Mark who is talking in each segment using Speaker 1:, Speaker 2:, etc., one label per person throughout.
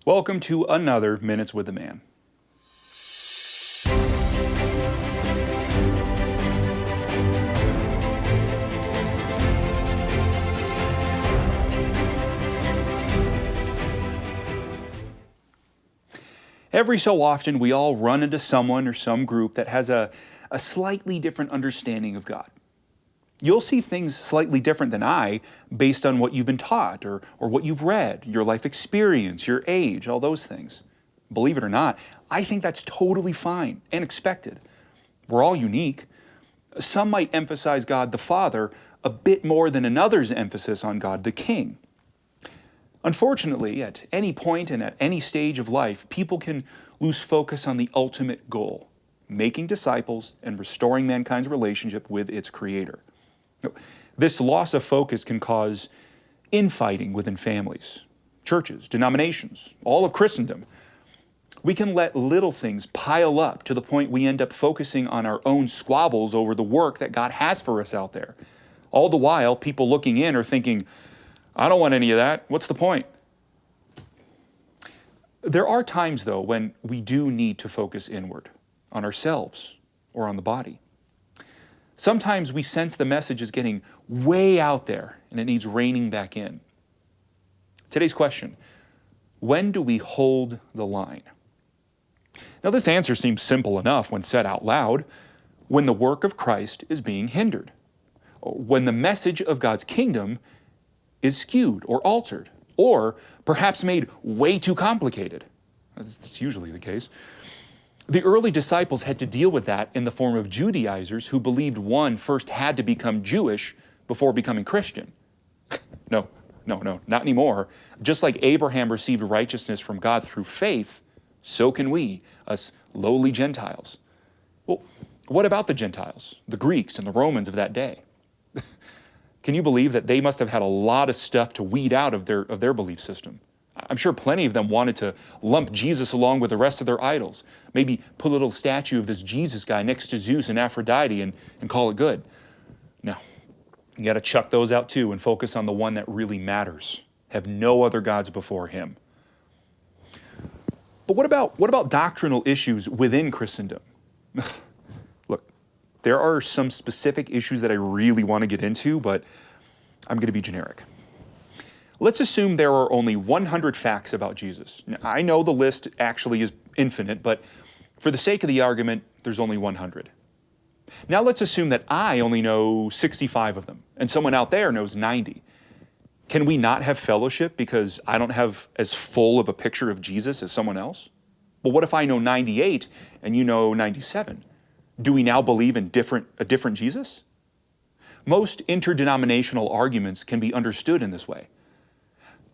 Speaker 1: Welcome to another Minutes with the Man. Every so often, we all run into someone or some group that has a slightly different understanding of God. You'll see things slightly different than I based on what you've been taught or what you've read, your life experience, your age, all those things. Believe it or not, I think that's totally fine and expected. We're all unique. Some might emphasize God the Father a bit more than another's emphasis on God the King. Unfortunately, at any point and at any stage of life, people can lose focus on the ultimate goal, making disciples and restoring mankind's relationship with its Creator. This loss of focus can cause infighting within families, churches, denominations, all of Christendom. We can let little things pile up to the point we end up focusing on our own squabbles over the work that God has for us out there. All the while, people looking in are thinking, I don't want any of that. What's the point? There are times, though, when we do need to focus inward, on ourselves or on the body. Sometimes we sense the message is getting way out there and it needs reining back in. Today's question, when do we hold the line? Now, this answer seems simple enough when said out loud, when the work of Christ is being hindered, or when the message of God's kingdom is skewed or altered, or perhaps made way too complicated. That's usually the case. The early disciples had to deal with that in the form of Judaizers who believed one first had to become Jewish before becoming Christian. No, not anymore. Just like Abraham received righteousness from God through faith, so can we, us lowly Gentiles. Well, what about the Gentiles, the Greeks and the Romans of that day? Can you believe that they must have had a lot of stuff to weed out of their belief system? I'm sure plenty of them wanted to lump Jesus along with the rest of their idols. Maybe put a little statue of this Jesus guy next to Zeus and Aphrodite and call it good. No, you got to chuck those out too and focus on the one that really matters. Have no other gods before him. But what about doctrinal issues within Christendom? Look, there are some specific issues that I really want to get into, but I'm going to be generic. Let's assume there are only 100 facts about Jesus. Now, I know the list actually is infinite, but for the sake of the argument, there's only 100. Now let's assume that I only know 65 of them, and someone out there knows 90. Can we not have fellowship because I don't have as full of a picture of Jesus as someone else? Well, what if I know 98 and you know 97? Do we now believe in a different Jesus? Most interdenominational arguments can be understood in this way.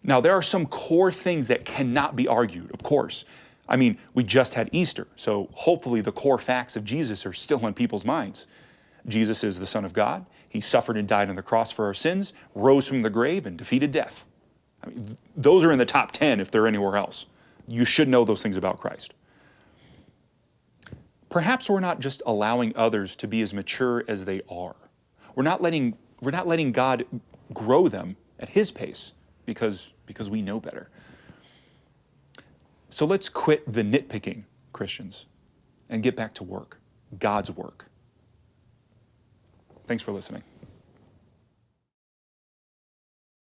Speaker 1: Now, there are some core things that cannot be argued, of course. I mean, we just had Easter, so hopefully the core facts of Jesus are still in people's minds. Jesus is the Son of God. He suffered and died on the cross for our sins, rose from the grave, and defeated death. I mean, those are in the top 10 if they're anywhere else. You should know those things about Christ. Perhaps we're not just allowing others to be as mature as they are. We're not letting God grow them at His pace because we know better. So let's quit the nitpicking, Christians, and get back to work, God's work. Thanks for listening.